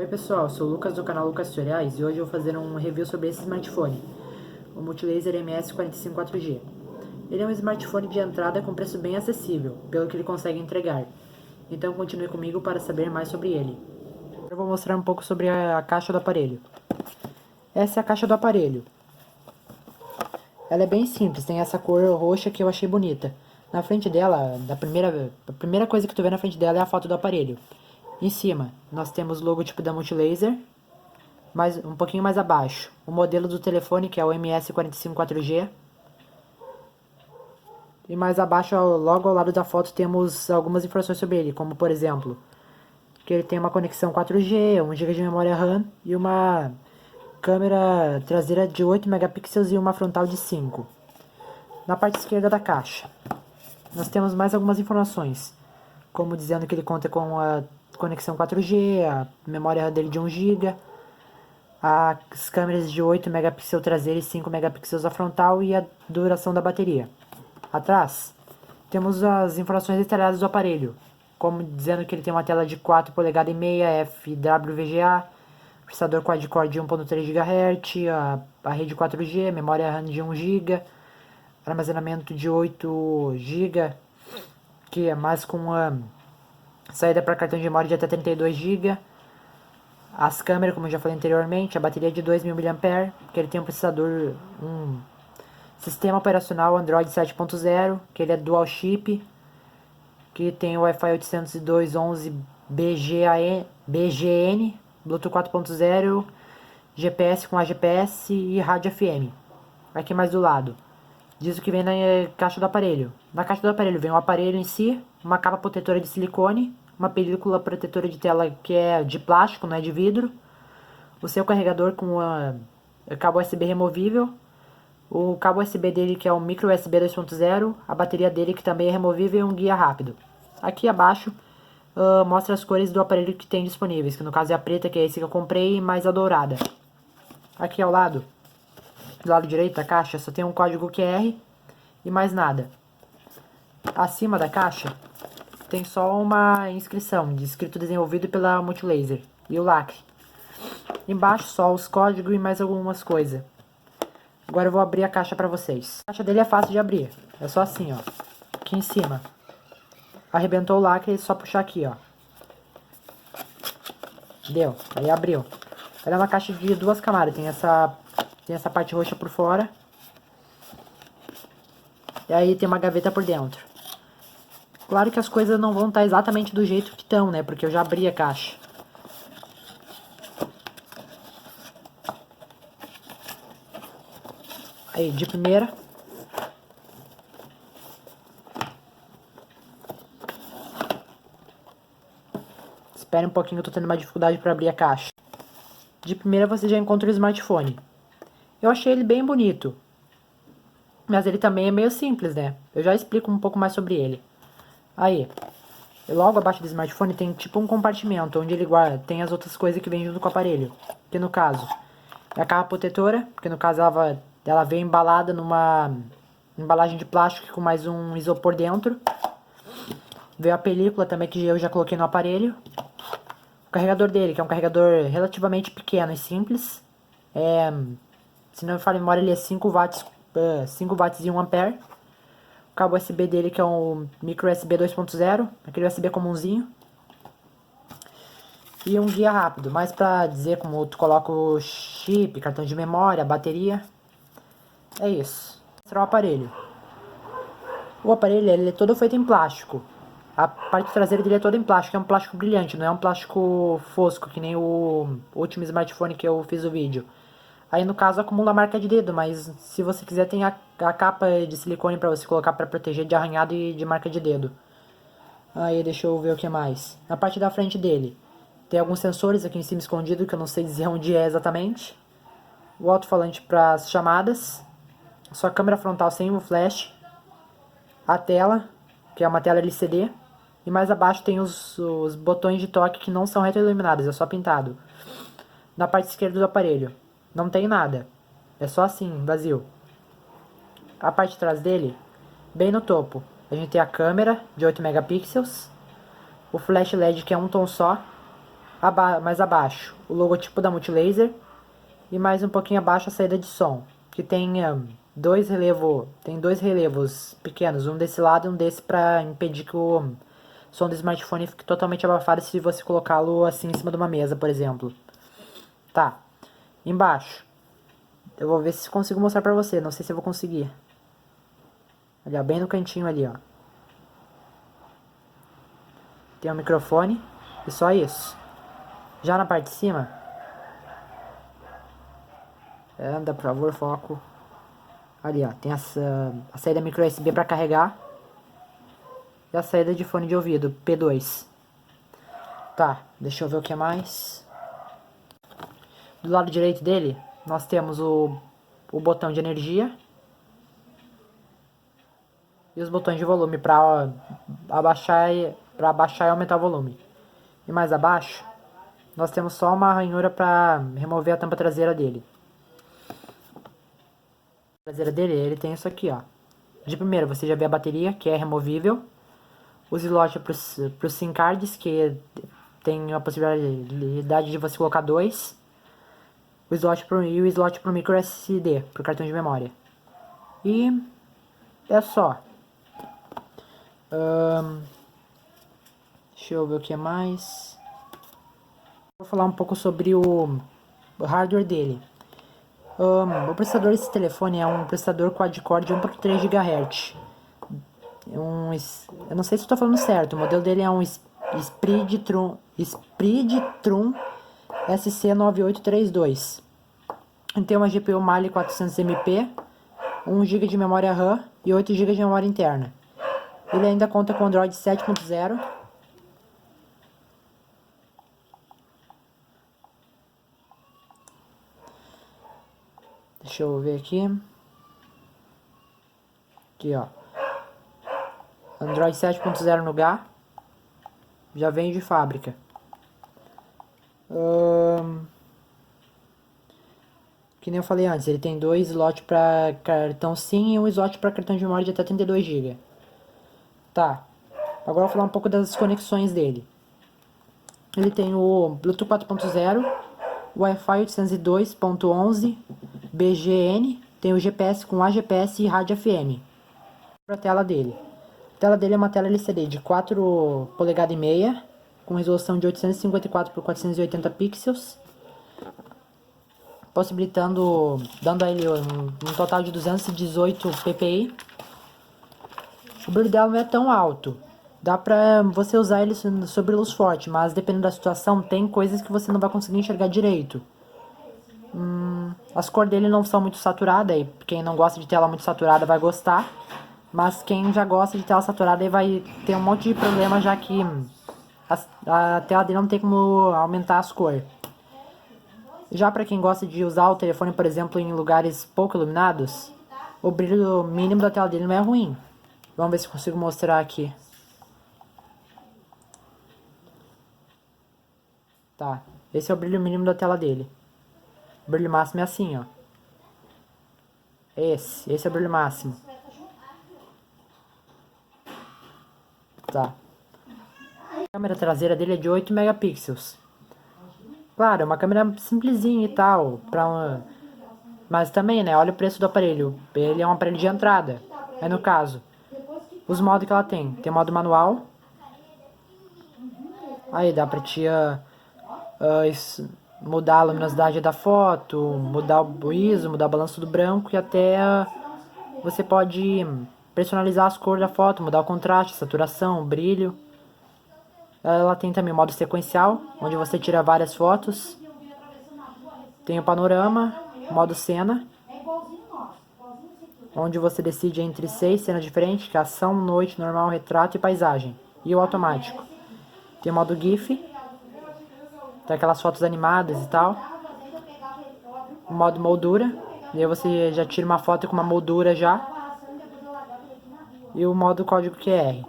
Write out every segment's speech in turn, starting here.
Oi pessoal, sou o Lucas do canal Lucas Tutoriais e hoje eu vou fazer um review sobre esse smartphone, o Multilaser MS45 4G. Ele é um smartphone de entrada com preço bem acessível, pelo que ele consegue entregar. Então continue comigo para saber mais sobre ele. Eu vou mostrar um pouco sobre a caixa do aparelho. Essa é a caixa do aparelho. Ela é bem simples, tem essa cor roxa que eu achei bonita. Na frente dela, a primeira coisa que tu vê na frente dela é a foto do aparelho. Em cima, nós temos o logotipo da Multilaser, um pouquinho mais abaixo, o modelo do telefone, que é o MS45 4G. E mais abaixo, logo ao lado da foto, temos algumas informações sobre ele, como por exemplo, que ele tem uma conexão 4G, 1 GB de memória RAM e uma câmera traseira de 8 megapixels e uma frontal de 5. Na parte esquerda da caixa, nós temos mais algumas informações, como dizendo que ele conta com a conexão 4G, a memória RAM dele de 1 GB, as câmeras de 8 megapixels traseira e 5 megapixels a frontal e a duração da bateria. Atrás, temos as informações detalhadas do aparelho, como dizendo que ele tem uma tela de 4 polegadas e meia FWVGA, processador quad-core de 1.3 GHz, a rede 4G, memória RAM de 1 GB, armazenamento de 8 GB, que é mais com a saída para cartão de memória de até 32 GB. As câmeras, como eu já falei anteriormente, a bateria de 2.000 mAh, que ele tem um processador, um sistema operacional Android 7.0, que ele é dual chip, que tem o Wi-Fi 802.11 BGN, Bluetooth 4.0, GPS com AGPS e rádio FM. Aqui mais do lado, diz o que vem na caixa do aparelho. Na caixa do aparelho vem o aparelho em si, uma capa protetora de silicone, uma película protetora de tela que é de plástico, não é de vidro, o seu carregador com cabo USB removível, o cabo USB dele que é o micro USB 2.0, a bateria dele que também é removível e um guia rápido. Aqui abaixo mostra as cores do aparelho que tem disponíveis, que no caso é a preta, que é esse que eu comprei, mais a dourada. Aqui ao lado, do lado direito da caixa, só tem um código QR e mais nada. Acima da caixa tem só uma inscrição, escrito desenvolvido pela Multilaser e o lacre. Embaixo só os códigos e mais algumas coisas. Agora eu vou abrir a caixa pra vocês. A caixa dele é fácil de abrir, é só assim, ó. Aqui em cima. Arrebentou o lacre, é só puxar aqui, ó. Deu, aí abriu. Ela é uma caixa de duas camadas, tem essa parte roxa por fora. E aí tem uma gaveta por dentro. Claro que as coisas não vão estar exatamente do jeito que estão, né? Porque eu já abri a caixa. Aí, de primeira. Espere um pouquinho, eu tô tendo uma dificuldade para abrir a caixa. De primeira você já encontra o smartphone. Eu achei ele bem bonito. Mas ele também é meio simples, né? Eu já explico um pouco mais sobre ele. Aí, logo abaixo do smartphone tem tipo um compartimento onde ele guarda, tem as outras coisas que vem junto com o aparelho. Que no caso é a capa protetora, que no caso ela vem embalada numa embalagem de plástico com mais um isopor dentro. Veio a película também que eu já coloquei no aparelho. O carregador dele, que é um carregador relativamente pequeno e simples. Se não me falha a memória, ele é 5 watts, 5 watts e 1 ampere. O cabo USB dele que é um micro USB 2.0, aquele USB comumzinho. E um guia rápido, mais pra dizer como tu coloca o chip, cartão de memória, bateria. É isso. Mostrar o aparelho. O aparelho ele é todo feito em plástico. A parte traseira dele é toda em plástico, é um plástico brilhante, não é um plástico fosco, que nem o último smartphone que eu fiz o vídeo. Aí no caso acumula a marca de dedo, mas se você quiser tem a capa de silicone para você colocar para proteger de arranhado e de marca de dedo. Aí deixa eu ver o que mais. Na parte da frente dele tem alguns sensores aqui em cima escondido que eu não sei dizer onde é exatamente. O alto-falante para as chamadas. Sua câmera frontal sem o flash. A tela, que é uma tela LCD. E mais abaixo tem os botões de toque que não são retroiluminados, é só pintado. Na parte esquerda do aparelho não tem nada, é só assim, vazio. A parte de trás dele, bem no topo, a gente tem a câmera de 8 megapixels, o flash LED que é um tom só, Mais abaixo, o logotipo da Multilaser. E mais um pouquinho abaixo a saída de som, que tem dois relevos pequenos, um desse lado e um desse para impedir que o som do smartphone fique totalmente abafado se você colocá-lo assim em cima de uma mesa, por exemplo. Tá. Embaixo. Eu vou ver se consigo mostrar pra você, não sei se eu vou conseguir. Ali, ó, bem no cantinho ali, ó. Tem um microfone e só isso. Já na parte de cima, anda, por favor, foco. Ali, ó, tem a saída micro USB para carregar e a saída de fone de ouvido, P2. Tá, deixa eu ver o que mais. Do lado direito dele, nós temos o botão de energia e os botões de volume para abaixar e aumentar o volume. E mais abaixo, nós temos só uma ranhura para remover a tampa traseira dele. A traseira dele, ele tem isso aqui, ó. De primeiro, você já vê a bateria, que é removível. Os slots para os SIM cards, que tem a possibilidade de você colocar dois. O slot pro micro SD, pro cartão de memória. E é só. Deixa eu ver o que mais. Vou falar um pouco sobre o hardware dele. O processador desse telefone é um processador quad-core de 1.3 GHz. Eu não sei se estou falando certo. O modelo dele é um Spridtrum SC9832. Ele tem uma GPU Mali 400MP, 1 GB de memória RAM e 8 GB de memória interna. Ele ainda conta com Android 7.0. Deixa eu ver aqui. Aqui, ó. Android 7.0 no GA. Já vem de fábrica. Que nem eu falei antes, ele tem dois slots para cartão SIM e um slot para cartão de memória de até 32 GB. Tá. Agora eu vou falar um pouco das conexões dele. Ele tem o Bluetooth 4.0, Wi-Fi 802.11, BGN, tem o GPS com AGPS e rádio FM. A tela dele. A tela dele é uma tela LCD de 4 polegadas e meia, com resolução de 854 por 480 pixels, dando a ele um total de 218 ppi. O brilho dela não é tão alto. Dá pra você usar ele sobre luz forte, mas dependendo da situação, tem coisas que você não vai conseguir enxergar direito. As cores dele não são muito saturadas, e quem não gosta de tela muito saturada vai gostar. Mas quem já gosta de tela saturada aí vai ter um monte de problema, já que a tela dele não tem como aumentar as cores. Já para quem gosta de usar o telefone, por exemplo, em lugares pouco iluminados, o brilho mínimo da tela dele não é ruim. Vamos ver se consigo mostrar aqui. Tá, esse é o brilho mínimo da tela dele. O brilho máximo é assim, ó. Esse é o brilho máximo. Tá. A câmera traseira dele é de 8 megapixels. Claro, é uma câmera simplesinha e tal, mas também, né, olha o preço do aparelho. Ele é um aparelho de entrada. Aí no caso, os modos que ela tem. Tem modo manual. Aí dá pra mudar a luminosidade da foto, mudar o ISO, mudar o balanço do branco e até você pode personalizar as cores da foto, mudar o contraste, a saturação, o brilho. Ela tem também o modo sequencial, onde você tira várias fotos. Tem o panorama, modo cena, onde você decide entre 6 cenas diferentes, que é ação, noite, normal, retrato e paisagem. E o automático. Tem o modo GIF, tem aquelas fotos animadas e tal. O modo moldura, e aí você já tira uma foto com uma moldura já. E o modo código QR.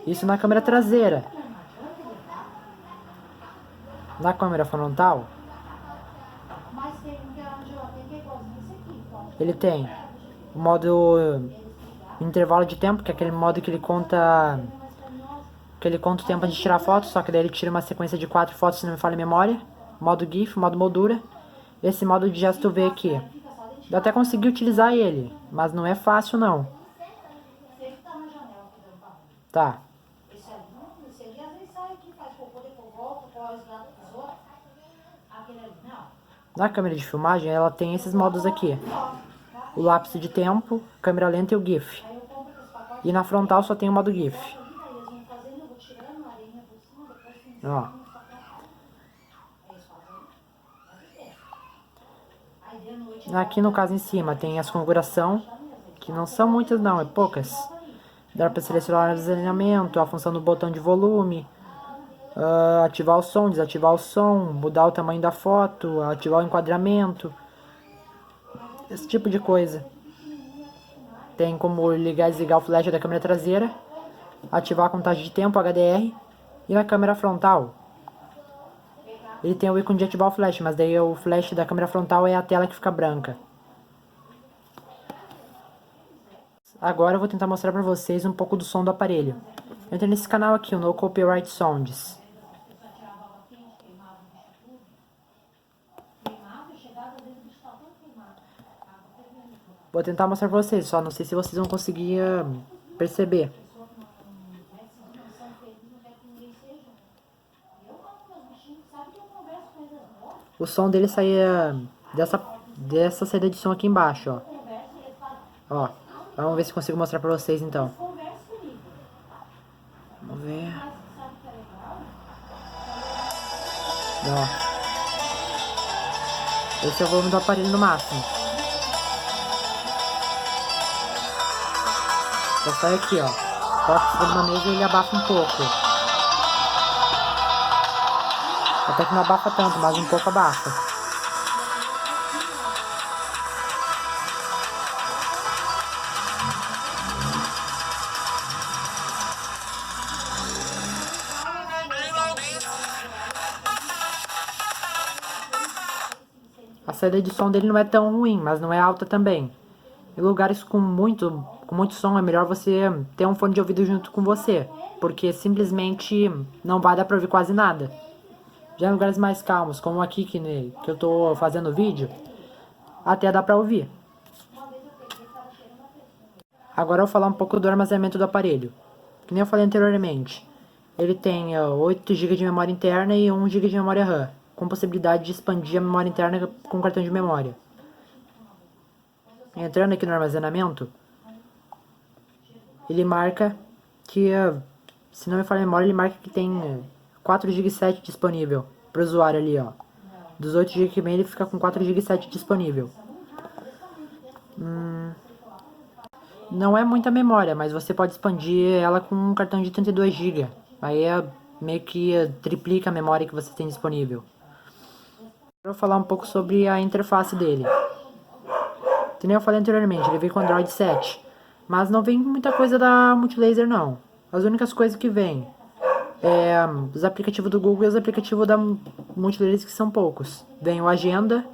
Isso na câmera traseira. Na câmera frontal, ele tem o modo intervalo de tempo, que é aquele modo que ele conta que ele conta o tempo de tirar foto, só que daí ele tira uma sequência de 4 fotos, se não me falha a memória. Modo GIF, modo moldura. Esse modo de gesto V aqui. Eu até consegui utilizar ele, mas não é fácil não. Tá. Na câmera de filmagem, ela tem esses modos aqui. O lápis de tempo, câmera lenta e o GIF. E na frontal só tem o modo GIF. Ó. Aqui no caso em cima tem as configurações, que não são muitas não, é poucas. Dá para selecionar o desalinhamento, a função do botão de volume, ativar o som, desativar o som, mudar o tamanho da foto, ativar o enquadramento, esse tipo de coisa. Tem como ligar e desligar o flash da câmera traseira, ativar a contagem de tempo, HDR, e na câmera frontal ele tem o ícone de ativar o flash, mas daí o flash da câmera frontal é a tela que fica branca. Agora eu vou tentar mostrar pra vocês um pouco do som do aparelho. Entra nesse canal aqui, o No Copyright Sounds. Vou tentar mostrar pra vocês, só não sei se vocês vão conseguir perceber. O som dele saía dessa saída de som aqui embaixo, ó. Ó, vamos ver se consigo mostrar pra vocês então. Vamos ver. Ó. Esse é o volume do aparelho no máximo. Só sai aqui, ó. Coloca em cima da mesa e ele abafa um pouco. Até que não abafa tanto, mas um pouco abafa. A saída de som dele não é tão ruim, mas não é alta também. Em lugares com muito som é melhor você ter um fone de ouvido junto com você, porque simplesmente não vai dar pra ouvir quase nada. Já em lugares mais calmos, como aqui que eu tô fazendo vídeo, até dá pra ouvir. Agora eu vou falar um pouco do armazenamento do aparelho. Que nem eu falei anteriormente, ele tem 8 GB de memória interna e 1 GB de memória RAM, com possibilidade de expandir a memória interna com cartão de memória. Entrando aqui no armazenamento, ele marca que, se não me falha a memória, ele marca que tem 4 GB 7 disponível para o usuário ali, ó. Dos 8 GB que vem, ele fica com 4 GB 7 disponível. Não é muita memória, mas você pode expandir ela com um cartão de 32 GB. Aí meio que triplica a memória que você tem disponível. Eu vou falar um pouco sobre a interface dele. Que nem eu falei anteriormente, ele vem com Android 7. Mas não vem muita coisa da Multilaser não. As únicas coisas que vem é os aplicativos do Google e os aplicativos da Multilaser, que são poucos. Vem o Agenda,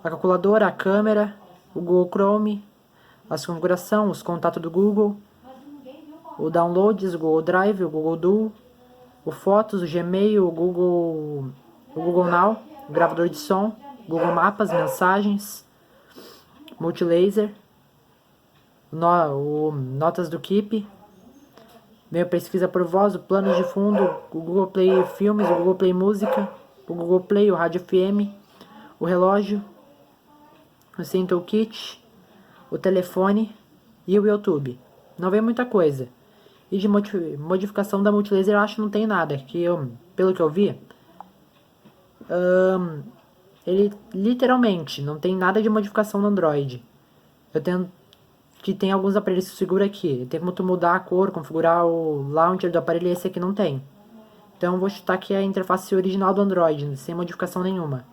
a calculadora, a câmera, o Google Chrome, as configurações, os contatos do Google, o Downloads, o Google Drive, o Google Duo, o Fotos, o Gmail, o Google Now, o gravador de som, Google Mapas, mensagens, Multilaser, notas do Keep, meio pesquisa por voz, o plano de fundo, o Google Play Filmes, o Google Play Música, o Google Play, o Rádio FM, o relógio, o Sync Kit, o telefone e o YouTube. Não vem muita coisa. E de modificação da Multilaser eu acho que não tem nada, que pelo que eu vi, ele literalmente não tem nada de modificação no Android. Eu tenho que tem alguns aparelhos que segura aqui. Tem como tu mudar a cor, configurar o launcher do aparelho, e esse aqui não tem. Então eu vou chutar que é a interface original do Android, sem modificação nenhuma.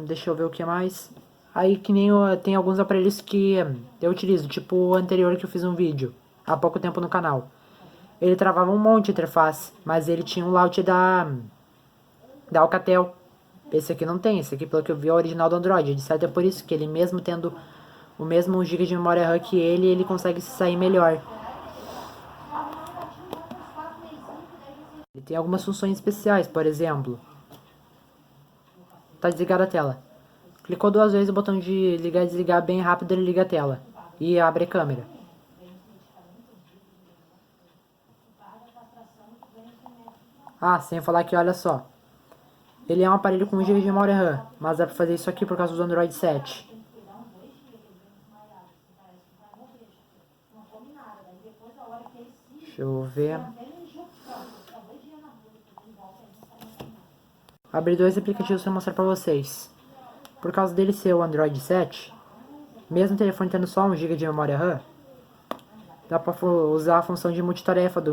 Deixa eu ver o que mais. Aí que nem tem alguns aparelhos que eu utilizo, tipo o anterior que eu fiz um vídeo há pouco tempo no canal. Ele travava um monte de interface, mas ele tinha um launcher da Alcatel. Esse aqui não tem, esse aqui pelo que eu vi é o original do Android. De certo é por isso que ele mesmo tendo o mesmo GB de memória RAM que ele consegue se sair melhor. E tem algumas funções especiais, por exemplo. Tá desligada a tela. Clicou 2 vezes no botão de ligar e desligar bem rápido, ele liga a tela. E abre a câmera. Ah, sem falar que olha só. Ele é um aparelho com 1 GB de memória RAM, mas dá pra fazer isso aqui por causa do Android 7. Deixa eu ver. Abri 2 aplicativos para mostrar pra vocês. Por causa dele ser o Android 7, mesmo o telefone tendo só 1 GB de memória RAM, dá pra usar a função de multitarefa do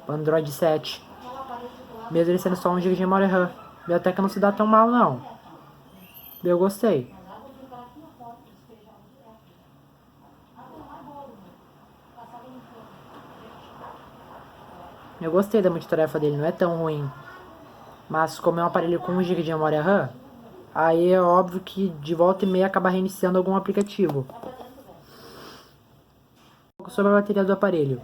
Android 7. Mesmo ele sendo só 1 GB de memória RAM. E até que não se dá tão mal não. Eu gostei. Eu gostei da multitarefa dele, não é tão ruim. Mas como é um aparelho com 1 GB de memória RAM, aí é óbvio que de volta e meia acaba reiniciando algum aplicativo. Um pouco sobre a bateria do aparelho.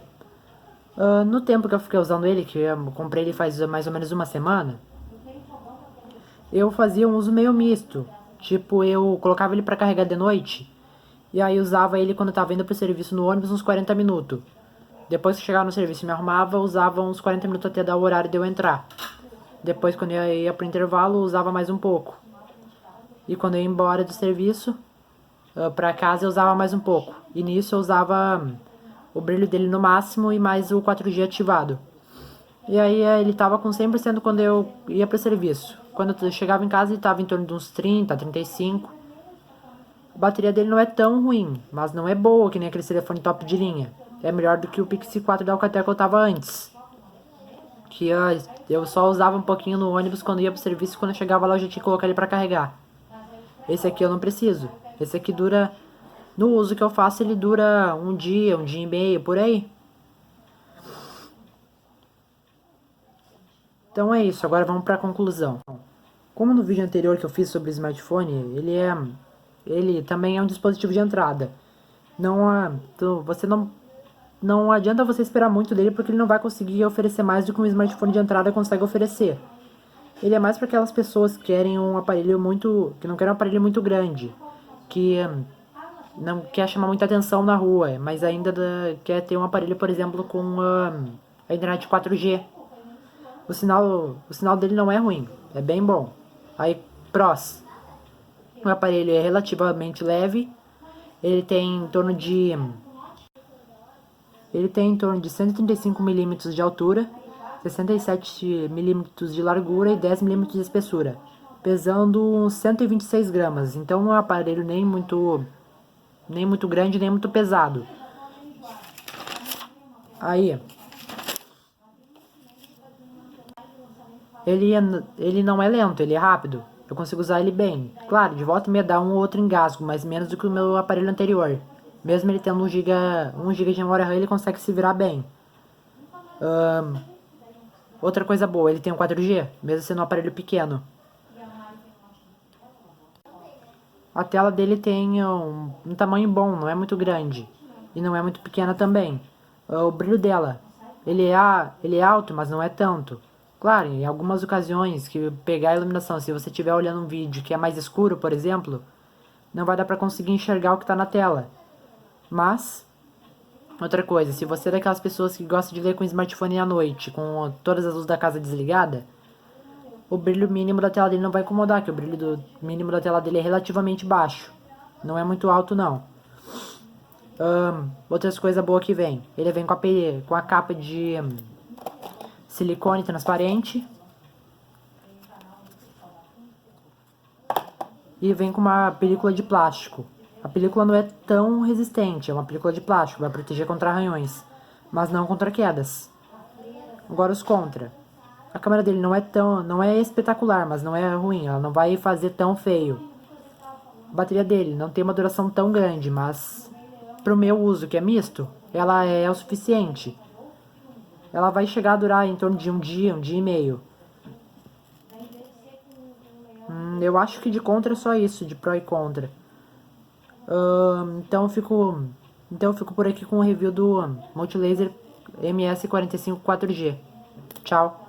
No tempo que eu fiquei usando ele, que eu comprei ele faz mais ou menos uma semana, eu fazia um uso meio misto. Tipo, eu colocava ele pra carregar de noite, e aí usava ele quando eu tava indo pro serviço no ônibus uns 40 minutos. Depois que chegava no serviço e me arrumava, usava uns 40 minutos até dar o horário de eu entrar. Depois, quando eu ia pro intervalo, usava mais um pouco. E quando eu ia embora do serviço, pra casa, eu usava mais um pouco. E nisso eu usava o brilho dele no máximo e mais o 4G ativado. E aí ele tava com 100% quando eu ia pro serviço. Quando eu chegava em casa ele tava em torno de uns 30, 35. A bateria dele não é tão ruim, mas não é boa que nem aquele telefone top de linha. É melhor do que o Pixie 4 da Alcatel que eu tava antes. Que eu só usava um pouquinho no ônibus quando ia pro serviço e quando eu chegava lá eu já tinha que colocar ele pra carregar. Esse aqui eu não preciso. Esse aqui dura... No uso que eu faço ele dura um dia e meio, por aí. Então é isso, agora vamos para a conclusão. Como no vídeo anterior que eu fiz sobre o smartphone, ele também é um dispositivo de entrada. Você não adianta você esperar muito dele porque ele não vai conseguir oferecer mais do que um smartphone de entrada consegue oferecer. Ele é mais para aquelas pessoas que querem um aparelho que não querem um aparelho muito grande, que não quer chamar muita atenção na rua, mas ainda quer ter um aparelho, por exemplo, com a internet 4G. O sinal dele não é ruim, é bem bom. Aí, prós. O aparelho é relativamente leve. Ele tem em torno de 135 milímetros de altura, 67 milímetros de largura e 10 milímetros de espessura, pesando uns 126 gramas. Então não é um aparelho nem muito grande nem muito pesado. Aí, ele não é lento, ele é rápido. Eu consigo usar ele bem. Claro, de volta e meia dá um ou outro engasgo, mas menos do que o meu aparelho anterior. Mesmo ele tendo 1 GB de memória RAM, ele consegue se virar bem. Outra coisa boa, ele tem um 4G, mesmo sendo um aparelho pequeno. A tela dele tem um tamanho bom, não é muito grande. E não é muito pequena também. O brilho dela, ele é alto, mas não é tanto. Claro, em algumas ocasiões que pegar a iluminação, se você estiver olhando um vídeo que é mais escuro, por exemplo, não vai dar pra conseguir enxergar o que está na tela. Mas, outra coisa, se você é daquelas pessoas que gostam de ler com o smartphone à noite, com todas as luzes da casa desligada, o brilho mínimo da tela dele não vai incomodar, que o brilho mínimo da tela dele é relativamente baixo. Não é muito alto, não. Outras coisas boas que vem. Ele vem com a capa de silicone transparente. E vem com uma película de plástico. A película não é tão resistente, é uma película de plástico, vai proteger contra arranhões, mas não contra quedas. Agora os contra. A câmera dele não é espetacular, mas não é ruim, ela não vai fazer tão feio. A bateria dele não tem uma duração tão grande, mas pro meu uso, que é misto, ela é o suficiente. Ela vai chegar a durar em torno de um dia e meio. Eu acho que de contra é só isso, de pró e contra. Então eu fico por aqui com o review do Multilaser MS45 4G. Tchau.